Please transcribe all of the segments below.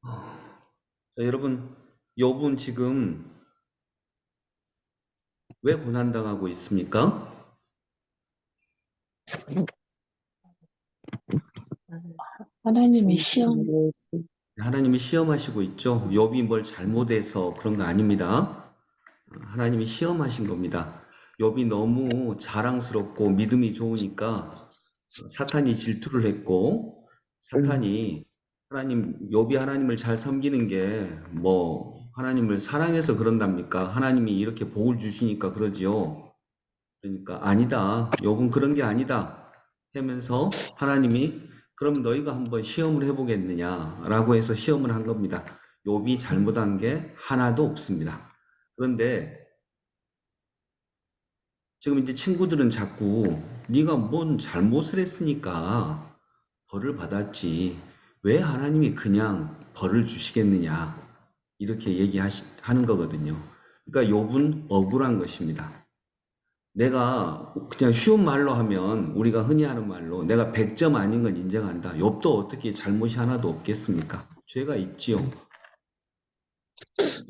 자, 여러분, 욥은 지금 왜 고난당하고 있습니까? 하나님이 시험, 하나님이 시험하시고 있죠. 욥이 뭘 잘못해서 그런 거 아닙니다. 하나님이 시험하신 겁니다. 욥이 너무 자랑스럽고 믿음이 좋으니까 사탄이 질투를 했고, 사탄이 욥이 하나님을 잘 섬기는 게 뭐 하나님을 사랑해서 그런답니까? 하나님이 이렇게 복을 주시니까 그러지요. 그러니까 아니다. 욥은 그런 게 아니다. 하면서 하나님이 그럼 너희가 한번 시험을 해보겠느냐라고 해서 시험을 한 겁니다. 욥이 잘못한 게 하나도 없습니다. 그런데 지금 이제 친구들은 자꾸 네가 뭔 잘못을 했으니까 벌을 받았지. 왜 하나님이 그냥 벌을 주시겠느냐. 이렇게 얘기하는 거거든요. 그러니까 욥은 억울한 것입니다. 내가 그냥 쉬운 말로 하면 우리가 흔히 하는 말로 내가 100점 아닌 건 인정한다. 욥도 어떻게 잘못이 하나도 없겠습니까? 죄가 있지요.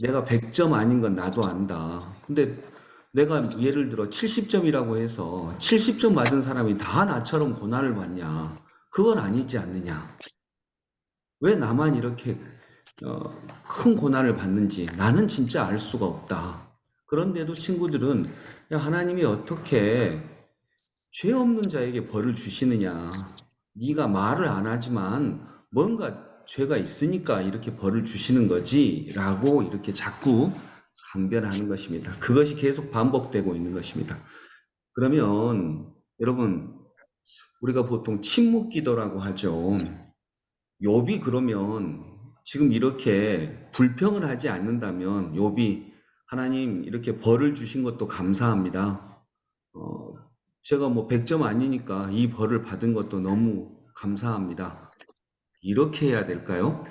내가 100점 아닌 건 나도 안다. 근데 내가 예를 들어 70점이라고 해서 70점 맞은 사람이 다 나처럼 고난을 받냐? 그건 아니지 않느냐? 왜 나만 이렇게 큰 고난을 받는지 나는 진짜 알 수가 없다. 그런데도 친구들은 야, 하나님이 어떻게 죄 없는 자에게 벌을 주시느냐? 네가 말을 안 하지만 뭔가 죄가 있으니까 이렇게 벌을 주시는 거지라고 이렇게 자꾸 강변하는 것입니다. 그것이 계속 반복되고 있는 것입니다. 그러면 여러분 우리가 보통 침묵 기도라고 하죠. 욥이 그러면 지금 이렇게 불평을 하지 않는다면 욥이 하나님 이렇게 벌을 주신 것도 감사합니다. 어, 제가 뭐 100점 아니니까 이 벌을 받은 것도 너무 감사합니다. 이렇게 해야 될까요?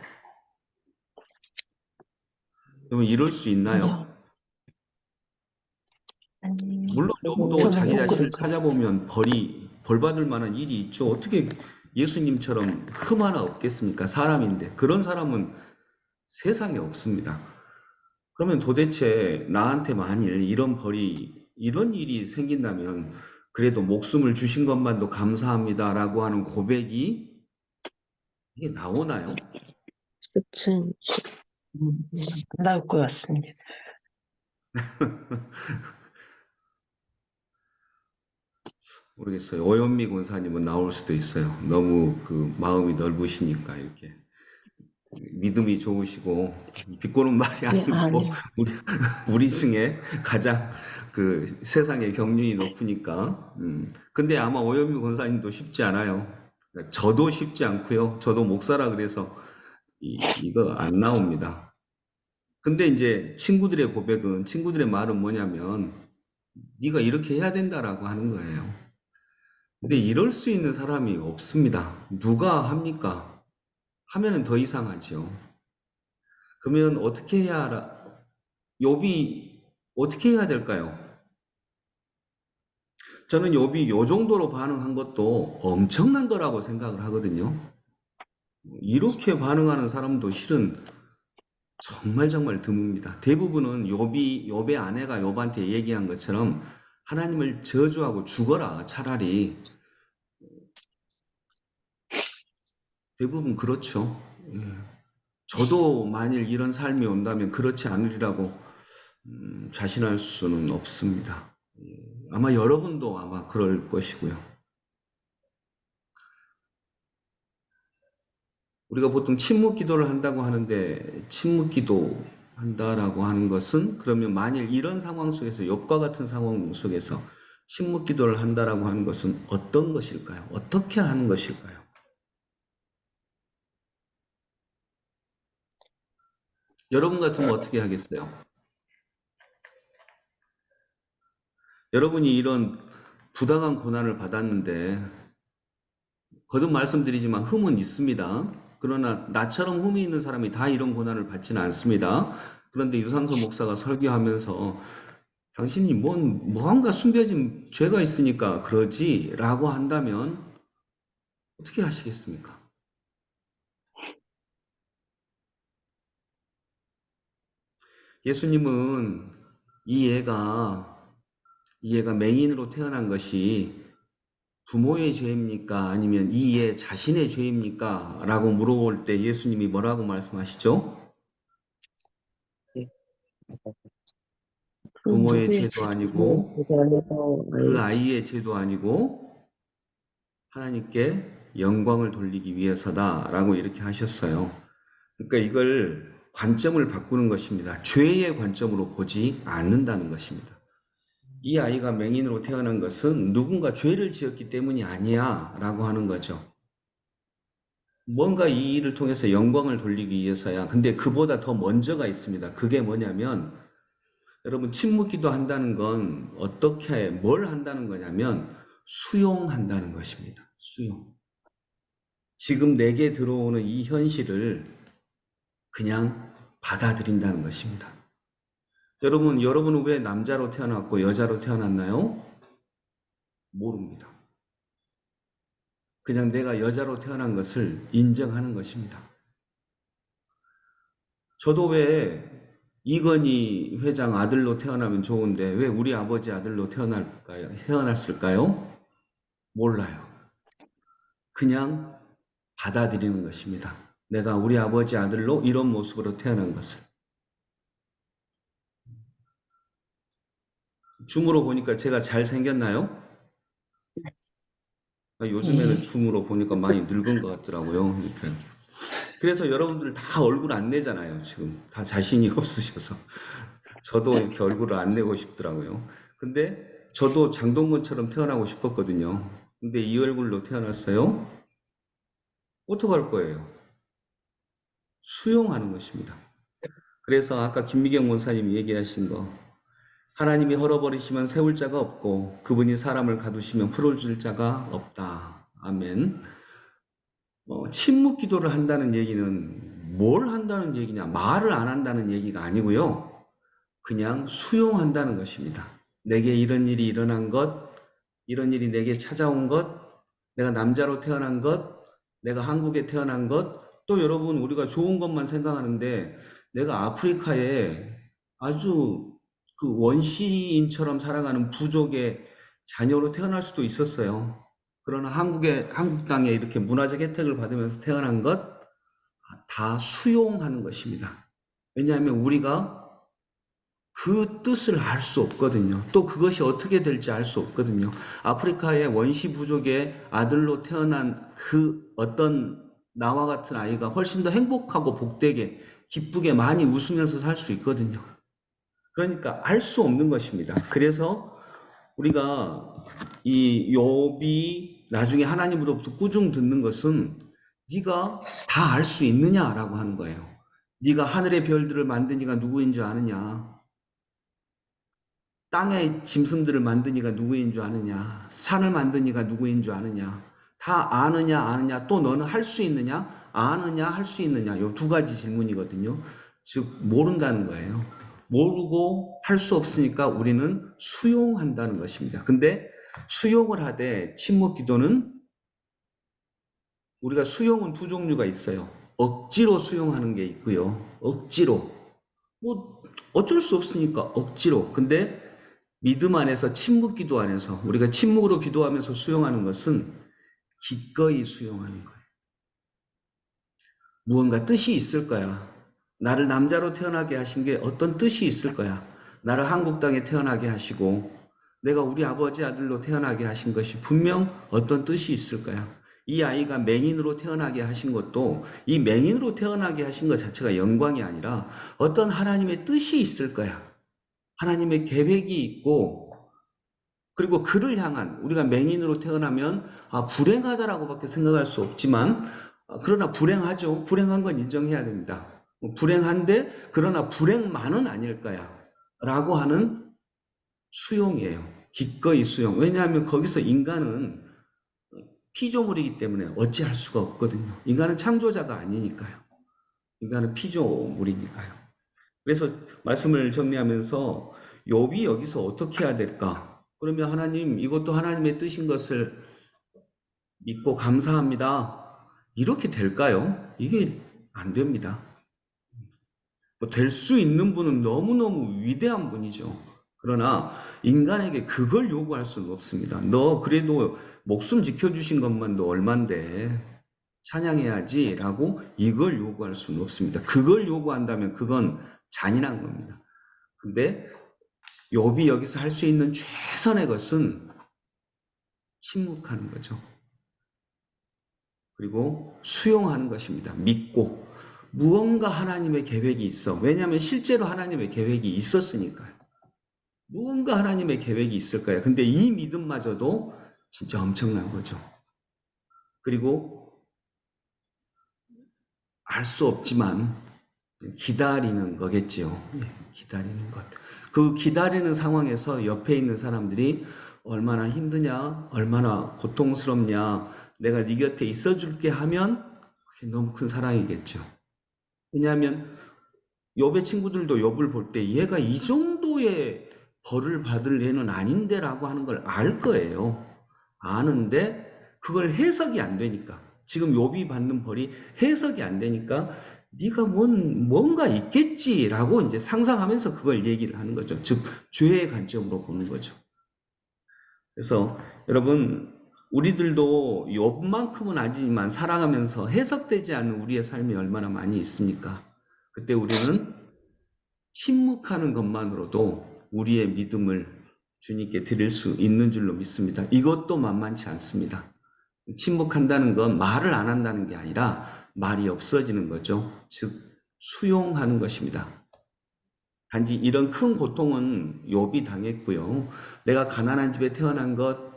그러면 이럴 수 있나요? 아니요. 아니, 물론 욥도 저는 자기 꼭 자신을 그럴 것 같아요. 찾아보면 벌 받을 만한 일이 있죠. 어떻게 예수님처럼 흠 하나 없겠습니까? 사람인데. 그런 사람은 세상에 없습니다. 그러면 도대체 나한테 만일 이런 일이 생긴다면 그래도 목숨을 주신 것만도 감사합니다라고 하는 고백이 이게 나오나요? 그치. 안 나올 것 같습니다. 모르겠어요. 오현미 권사님은 나올 수도 있어요. 너무 그 마음이 넓으시니까 이렇게 믿음이 좋으시고 비꼬는 말이 네, 아니고 아니요. 우리 우리 중에 가장 그 세상의 경륜이 높으니까. 근데 아마 오현미 권사님도 쉽지 않아요. 저도 쉽지 않고요. 저도 목사라 그래서 이거 안 나옵니다. 근데 이제 친구들의 말은 뭐냐면 네가 이렇게 해야 된다라고 하는 거예요. 근데 이럴 수 있는 사람이 없습니다. 누가 합니까? 하면은 더 이상하죠. 그러면 욥이 어떻게 해야 될까요? 저는 욥이 요 정도로 반응한 것도 엄청난 거라고 생각을 하거든요. 이렇게 반응하는 사람도 실은 정말 정말 드뭅니다. 대부분은 욥의 아내가 욥한테 얘기한 것처럼 하나님을 저주하고 죽어라 차라리. 대부분 그렇죠. 예. 저도 만일 이런 삶이 온다면 그렇지 않으리라고 자신할 수는 없습니다. 예. 아마 여러분도 아마 그럴 것이고요. 우리가 보통 침묵 기도를 한다고 하는데 침묵 기도 한다라고 하는 것은 그러면 만일 이런 상황 속에서 욥과 같은 상황 속에서 침묵 기도를 한다라고 하는 것은 어떤 것일까요? 어떻게 하는 것일까요? 여러분 같으면 어떻게 하겠어요? 여러분이 이런 부당한 고난을 받았는데 거듭 말씀드리지만 흠은 있습니다. 그러나 나처럼 흠이 있는 사람이 다 이런 고난을 받지는 않습니다. 그런데 유상서 목사가 설교하면서 당신이 뭔가 숨겨진 죄가 있으니까 그러지 라고 한다면 어떻게 하시겠습니까? 예수님은 이 얘가 맹인으로 태어난 것이 부모의 죄입니까? 아니면 이 얘 자신의 죄입니까? 라고 물어볼 때 예수님이 뭐라고 말씀하시죠? 네. 그 부모의 누구의 죄도 책임을 아니고 그거에서 그 알지. 아이의 죄도 아니고 하나님께 영광을 돌리기 위해서다라고 이렇게 하셨어요. 그러니까 이걸 관점을 바꾸는 것입니다. 죄의 관점으로 보지 않는다는 것입니다. 이 아이가 맹인으로 태어난 것은 누군가 죄를 지었기 때문이 아니야 라고 하는 거죠. 뭔가 이 일을 통해서 영광을 돌리기 위해서야. 근데 그보다 더 먼저가 있습니다. 그게 뭐냐면 여러분 침묵기도 한다는 건 뭘 한다는 거냐면 수용한다는 것입니다. 수용. 지금 내게 들어오는 이 현실을 그냥 받아들인다는 것입니다. 여러분은 왜 남자로 태어났고 여자로 태어났나요? 모릅니다. 그냥 내가 여자로 태어난 것을 인정하는 것입니다. 저도 왜 이건희 회장 아들로 태어나면 좋은데 왜 우리 아버지 아들로 태어났을까요? 몰라요. 그냥 받아들이는 것입니다. 내가 우리 아버지 아들로 이런 모습으로 태어난 것을. 줌으로 보니까 제가 잘생겼나요? 요즘에는 예. 줌으로 보니까 많이 늙은 것 같더라고요. 이렇게. 그래서 여러분들 다 얼굴 안 내잖아요. 지금 다 자신이 없으셔서. 저도 이렇게 얼굴을 안 내고 싶더라고요. 근데 저도 장동건처럼 태어나고 싶었거든요. 근데 이 얼굴로 태어났어요? 어떡할 거예요? 수용하는 것입니다. 그래서 아까 김미경 원사님이 얘기하신 거, 하나님이 헐어버리시면 세울 자가 없고 그분이 사람을 가두시면 풀어줄 자가 없다. 아멘. 침묵 기도를 한다는 얘기는 뭘 한다는 얘기냐? 말을 안 한다는 얘기가 아니고요. 그냥 수용한다는 것입니다. 내게 이런 일이 일어난 것, 이런 일이 내게 찾아온 것, 내가 남자로 태어난 것, 내가 한국에 태어난 것, 또 여러분 우리가 좋은 것만 생각하는데 내가 아프리카에 아주 그 원시인처럼 살아가는 부족의 자녀로 태어날 수도 있었어요. 그러나 한국 땅에 이렇게 문화적 혜택을 받으면서 태어난 것 다 수용하는 것입니다. 왜냐하면 우리가 그 뜻을 알 수 없거든요. 또 그것이 어떻게 될지 알 수 없거든요. 아프리카의 원시 부족의 아들로 태어난 그 어떤 나와 같은 아이가 훨씬 더 행복하고 복되게 기쁘게 많이 웃으면서 살 수 있거든요. 그러니까 알 수 없는 것입니다. 그래서 우리가 이 욥이 나중에 하나님으로부터 꾸중 듣는 것은 네가 다 알 수 있느냐라고 하는 거예요. 네가 하늘의 별들을 만든 이가 누구인 줄 아느냐? 땅의 짐승들을 만든 이가 누구인 줄 아느냐? 산을 만든 이가 누구인 줄 아느냐? 다 아느냐, 아느냐? 또 너는 할 수 있느냐? 아느냐, 할 수 있느냐? 요 두 가지 질문이거든요. 즉, 모른다는 거예요. 모르고 할 수 없으니까 우리는 수용한다는 것입니다. 근데 수용을 하되 침묵 기도는 우리가 수용은 두 종류가 있어요. 억지로 수용하는 게 있고요. 억지로. 뭐 어쩔 수 없으니까 억지로. 근데 믿음 안에서 침묵 기도 안에서 우리가 침묵으로 기도하면서 수용하는 것은 기꺼이 수용하는 거예요. 무언가 뜻이 있을 거야. 나를 남자로 태어나게 하신 게 어떤 뜻이 있을 거야. 나를 한국 땅에 태어나게 하시고 내가 우리 아버지 아들로 태어나게 하신 것이 분명 어떤 뜻이 있을 거야. 이 아이가 맹인으로 태어나게 하신 것도 이 맹인으로 태어나게 하신 것 자체가 영광이 아니라 어떤 하나님의 뜻이 있을 거야. 하나님의 계획이 있고 그리고 그를 향한 우리가 맹인으로 태어나면 불행하다라고밖에 생각할 수 없지만 그러나 불행하죠. 불행한 건 인정해야 됩니다. 불행한데 그러나 불행만은 아닐 거야 라고 하는 수용이에요. 기꺼이 수용. 왜냐하면 거기서 인간은 피조물이기 때문에 어찌할 수가 없거든요. 인간은 창조자가 아니니까요. 인간은 피조물이니까요. 그래서 말씀을 정리하면서 욥이 여기서 어떻게 해야 될까? 그러면 하나님 이것도 하나님의 뜻인 것을 믿고 감사합니다. 이렇게 될까요? 이게 안 됩니다. 될 수 있는 분은 너무너무 위대한 분이죠. 그러나 인간에게 그걸 요구할 수는 없습니다. 너 그래도 목숨 지켜주신 것만도 얼만데 찬양해야지라고 이걸 요구할 수는 없습니다. 그걸 요구한다면 그건 잔인한 겁니다. 근데 욥이 여기서 할 수 있는 최선의 것은 침묵하는 거죠. 그리고 수용하는 것입니다. 믿고 무언가 하나님의 계획이 있어. 왜냐하면 실제로 하나님의 계획이 있었으니까요. 무언가 하나님의 계획이 있을 거예요. 근데 이 믿음마저도 진짜 엄청난 거죠. 그리고 알 수 없지만 기다리는 거겠지요. 기다리는 것. 그 기다리는 상황에서 옆에 있는 사람들이 얼마나 힘드냐, 얼마나 고통스럽냐, 내가 네 곁에 있어줄게 하면 그게 너무 큰 사랑이겠죠. 왜냐하면 욥의 친구들도 욥을 볼 때 얘가 이 정도의 벌을 받을 애는 아닌데라고 하는 걸 알 거예요. 아는데 그걸 해석이 안 되니까 지금 욥이 받는 벌이 해석이 안 되니까 네가 뭔가 있겠지라고 이제 상상하면서 그걸 얘기를 하는 거죠. 즉 죄의 관점으로 보는 거죠. 그래서 여러분 우리들도 욥만큼은 아니지만 살아가면서 해석되지 않는 우리의 삶이 얼마나 많이 있습니까? 그때 우리는 침묵하는 것만으로도 우리의 믿음을 주님께 드릴 수 있는 줄로 믿습니다. 이것도 만만치 않습니다. 침묵한다는 건 말을 안 한다는 게 아니라 말이 없어지는 거죠. 즉 수용하는 것입니다. 단지 이런 큰 고통은 욥이 당했고요. 내가 가난한 집에 태어난 것,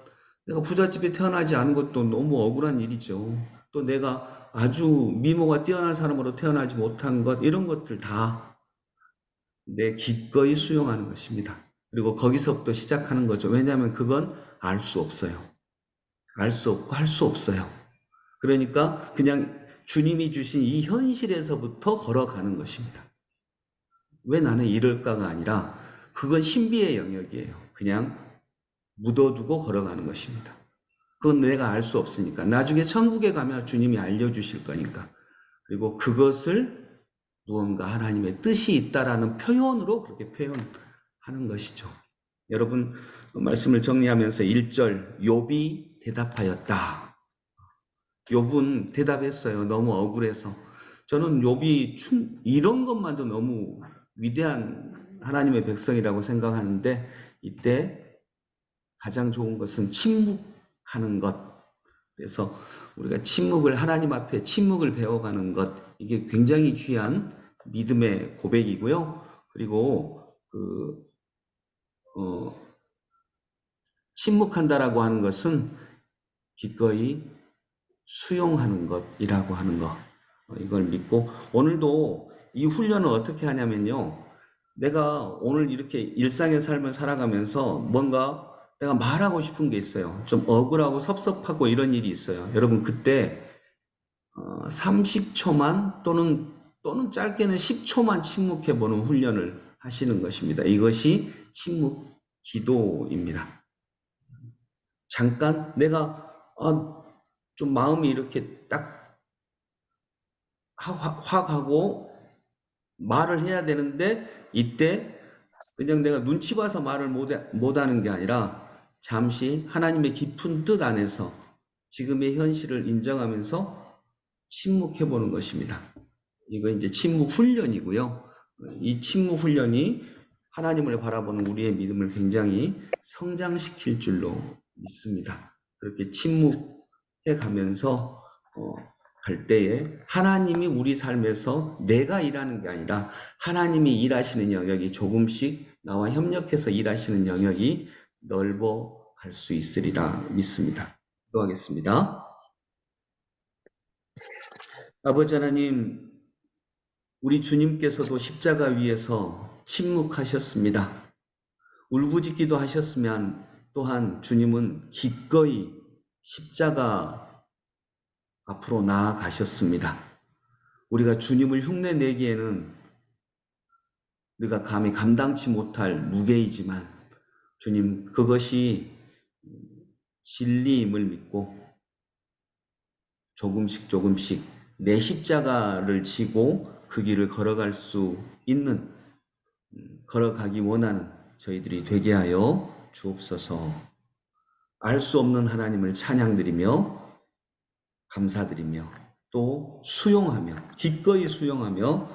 내가 부잣집에 태어나지 않은 것도 너무 억울한 일이죠. 또 내가 아주 미모가 뛰어난 사람으로 태어나지 못한 것, 이런 것들 다 내 기꺼이 수용하는 것입니다. 그리고 거기서부터 시작하는 거죠. 왜냐하면 그건 알 수 없어요. 알 수 없고 할 수 없어요. 그러니까 그냥 주님이 주신 이 현실에서부터 걸어가는 것입니다. 왜 나는 이럴까가 아니라 그건 신비의 영역이에요. 그냥 묻어두고 걸어가는 것입니다. 그건 내가 알 수 없으니까. 나중에 천국에 가면 주님이 알려주실 거니까. 그리고 그것을 무언가 하나님의 뜻이 있다라는 표현으로 그렇게 표현하는 것이죠. 여러분 말씀을 정리하면서 1절 욥이 대답하였다. 욥은 대답했어요. 너무 억울해서. 저는 욥이 이런 것만도 너무 위대한 하나님의 백성이라고 생각하는데 이때 가장 좋은 것은 침묵하는 것. 그래서 우리가 침묵을 하나님 앞에 침묵을 배워가는 것 이게 굉장히 귀한 믿음의 고백이고요. 그리고 침묵한다라고 하는 것은 기꺼이 수용하는 것이라고 하는 것 이걸 믿고 오늘도 이 훈련을 어떻게 하냐면요. 내가 오늘 이렇게 일상의 삶을 살아가면서 뭔가 내가 말하고 싶은 게 있어요. 좀 억울하고 섭섭하고 이런 일이 있어요. 여러분 그때 30초만 또는 짧게는 10초만 침묵해보는 훈련을 하시는 것입니다. 이것이 침묵 기도입니다. 잠깐 내가 좀 마음이 이렇게 딱 확 하고 말을 해야 되는데 이때 그냥 내가 눈치 봐서 말을 못하는 게 아니라 잠시 하나님의 깊은 뜻 안에서 지금의 현실을 인정하면서 침묵해 보는 것입니다. 이거 이제 침묵 훈련이고요. 이 침묵 훈련이 하나님을 바라보는 우리의 믿음을 굉장히 성장시킬 줄로 믿습니다. 그렇게 침묵해 가면서 갈 때에 하나님이 우리 삶에서 내가 일하는 게 아니라 하나님이 일하시는 영역이 조금씩 나와 협력해서 일하시는 영역이 넓어 갈 수 있으리라 믿습니다. 기도하겠습니다. 아버지 하나님, 우리 주님께서도 십자가 위에서 침묵하셨습니다. 울부짖기도 하셨으면 또한 주님은 기꺼이 십자가 앞으로 나아가셨습니다. 우리가 주님을 흉내내기에는 우리가 감히 감당치 못할 무게이지만 주님 그것이 진리임을 믿고 조금씩 내 십자가를 지고 그 길을 걸어갈 수 있는, 걸어가기 원하는 저희들이 되게 하여 주옵소서. 알 수 없는 하나님을 찬양드리며 감사드리며 또 수용하며 기꺼이 수용하며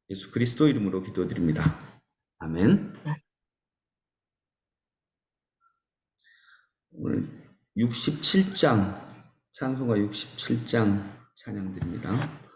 예수 그리스도 이름으로 기도드립니다. 아멘. 오늘 67장 찬송가 67장 찬양드립니다.